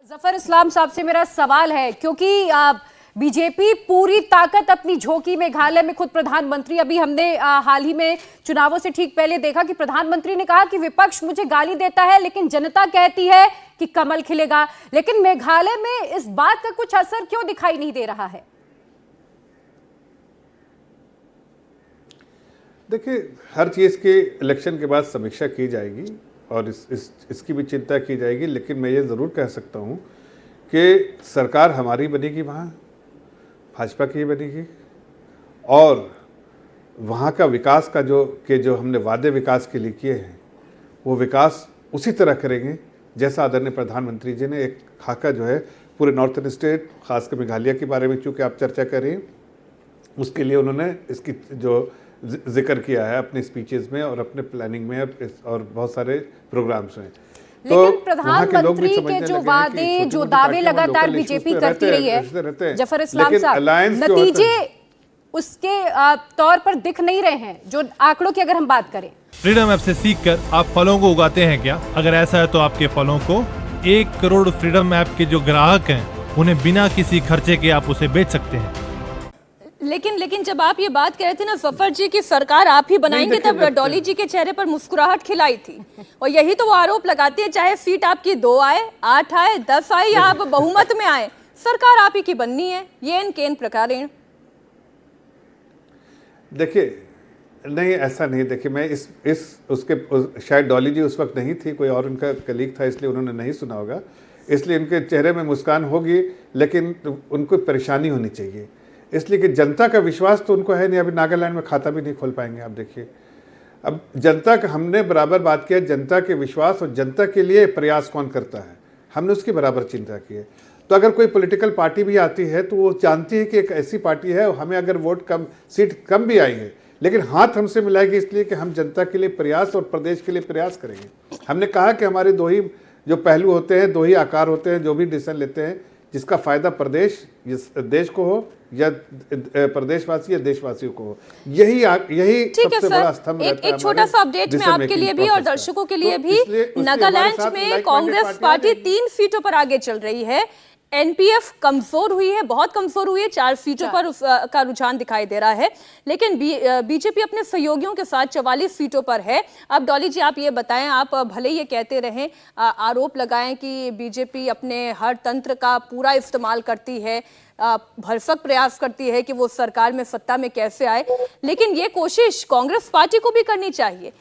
जफर इस्लाम साहब से मेरा सवाल है, क्योंकि बीजेपी पूरी ताकत अपनी झोंकी मेघालय में, खुद प्रधानमंत्री, अभी हमने हाल ही में चुनावों से ठीक पहले देखा कि प्रधानमंत्री ने कहा कि विपक्ष मुझे गाली देता है लेकिन जनता कहती है कि कमल खिलेगा। लेकिन मेघालय में इस बात का कुछ असर क्यों दिखाई नहीं दे रहा है? देखिए, हर चीज़ के इलेक्शन के बाद समीक्षा की जाएगी और इसकी भी चिंता की जाएगी, लेकिन मैं ये ज़रूर कह सकता हूँ कि सरकार हमारी बनेगी, वहाँ भाजपा की बनेगी और वहाँ का विकास का जो हमने वादे विकास के लिए किए हैं वो विकास उसी तरह करेंगे जैसा आदरणीय प्रधानमंत्री जी ने एक खाका जो है पूरे नॉर्थन स्टेट, खासकर मेघालय के बारे में चूँकि आप चर्चा कर रही हैं, उसके लिए उन्होंने इसकी जो जिक्र किया है अपने स्पीचेस में और अपने प्लानिंग में और बहुत सारे प्रोग्राम्स में। लेकिन प्रधानमंत्री के जो वादे, जो दावे लगातार बीजेपी करती रही है जफर इस्लाम साहब, नतीजे उसके तौर पर दिख नहीं रहे हैं। जो आंकड़ों की अगर हम बात करें, फ्रीडम ऐप से सीखकर आप फलों को उगाते हैं क्या? अगर ऐसा है तो आपके फलों को 1 करोड़ फ्रीडम ऐप के जो ग्राहक हैं उन्हें बिना किसी खर्चे के आप उसे बेच सकते हैं। लेकिन जब आप ये बात कह रहे थे ना जफर जी की सरकार आप ही बनाएंगे, तब डॉली जी के चेहरे पर मुस्कुराहट खिलाई थी और यही तो वो आरोप लगाते हैं, चाहे सीट आपकी 2 आए, 8 आए, 10 आए या आप बहुमत में आए, सरकार आप ही की बननी है। येन केन प्रकारेण। देखिए, नहीं ऐसा नहीं। देखिए, मैं उसके शायद डॉली जी उस वक्त नहीं थी, कोई और उनका कलीग था, इसलिए उन्होंने नहीं सुना होगा, इसलिए उनके चेहरे में मुस्कान होगी, लेकिन उनको परेशानी होनी चाहिए, इसलिए कि जनता का विश्वास तो उनको है नहीं। अभी नागालैंड में खाता भी नहीं खोल पाएंगे। आप देखिए, अब जनता का हमने बराबर बात किया, जनता के विश्वास और जनता के लिए प्रयास कौन करता है, हमने उसकी बराबर चिंता की है। तो अगर कोई पॉलिटिकल पार्टी भी आती है तो वो जानती है कि एक ऐसी पार्टी है, हमें अगर वोट कम, सीट कम भी आई है, लेकिन हाथ हमसे मिलाएगी इसलिए कि हम जनता के लिए प्रयास और प्रदेश के लिए प्रयास करेंगे। हमने कहा कि हमारे 2 ही जो पहलू होते हैं, 2 ही आकार होते हैं, जो भी डिसीजन लेते हैं जिसका फायदा प्रदेश, देश को हो या प्रदेशवासी या देशवासियों को हो, यही सबसे बड़ा स्तंभ रहता है। एक छोटा सा अपडेट में आपके लिए भी और दर्शकों के लिए भी, नागालैंड में कांग्रेस पार्टी 3 सीटों पर आगे चल रही है। एनपीएफ कमजोर हुई है, बहुत कमजोर हुई है, 4 सीटों पर उसका रुझान दिखाई दे रहा है, लेकिन बीजेपी अपने सहयोगियों के साथ 44 सीटों पर है। अब डॉली जी आप ये बताएं, आप भले ये कहते रहें, आरोप लगाएं कि बीजेपी अपने हर तंत्र का पूरा इस्तेमाल करती है, भरसक प्रयास करती है कि वो सरकार में, सत्ता में कैसे आए, लेकिन ये कोशिश कांग्रेस पार्टी को भी करनी चाहिए।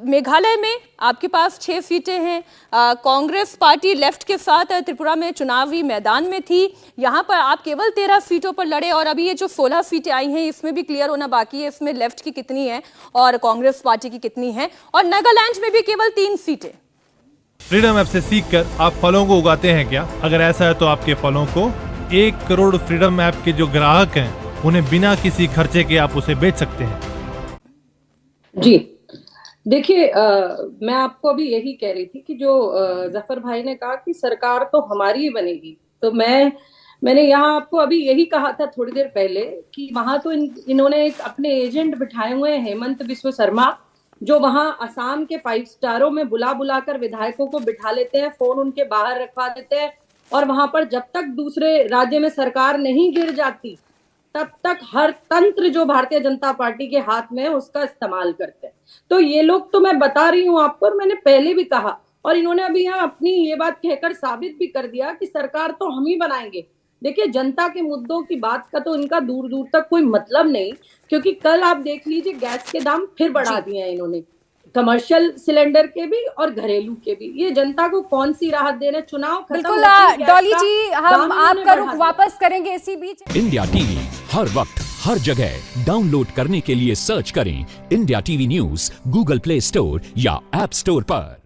मेघालय में आपके पास 6 सीटें हैं, कांग्रेस पार्टी लेफ्ट के साथ त्रिपुरा में चुनावी मैदान में थी, यहाँ पर आप केवल 13 सीटों पर लड़े और अभी ये जो 16 सीटें आई हैं इसमें भी क्लियर होना बाकी है, इसमें लेफ्ट की कितनी है और कांग्रेस पार्टी की कितनी है, और नागालैंड में भी केवल 3 सीटें। फ्रीडम ऐप से सीखकर आप फलों को उगाते हैं क्या? अगर ऐसा है तो आपके फलों को 1 करोड़ फ्रीडम ऐप के जो ग्राहक हैं उन्हें बिना किसी खर्चे के आप उसे बेच सकते हैं। जी देखिए, मैं आपको अभी यही कह रही थी कि जो जफर भाई ने कहा कि सरकार तो हमारी ही बनेगी, तो मैंने यहाँ आपको अभी यही कहा था थोड़ी देर पहले कि वहां तो इन्होंने एक अपने एजेंट बिठाए हुए हैं, हेमंत बिस्व शर्मा, जो वहां असम के 5 स्टारों में बुला कर विधायकों को बिठा लेते हैं, फोन उनके बाहर रखवा देते हैं और वहां पर जब तक दूसरे राज्य में सरकार नहीं गिर जाती तब तक हर तंत्र जो भारतीय जनता पार्टी के हाथ में है उसका इस्तेमाल करते हैं। तो ये लोग, तो मैं बता रही हूँ आपको, और मैंने पहले भी कहा और इन्होंने अभी यहाँ अपनी ये बात कहकर साबित भी कर दिया कि सरकार तो हम ही बनाएंगे। देखिए, जनता के मुद्दों की बात का तो इनका दूर दूर तक कोई मतलब नहीं, क्योंकि कल आप देख लीजिए गैस के दाम फिर बढ़ा दिए हैं इन्होंने, कमर्शियल सिलेंडर के भी और घरेलू के भी। ये जनता को कौन सी राहत देने, चुनाव बिल्कुल। डॉली जी, हम आपका रुख वापस करेंगे इसी बीच। इंडिया टीवी हर वक्त हर जगह डाउनलोड करने के लिए सर्च करें India TV news Google play store या ऐप स्टोर पर।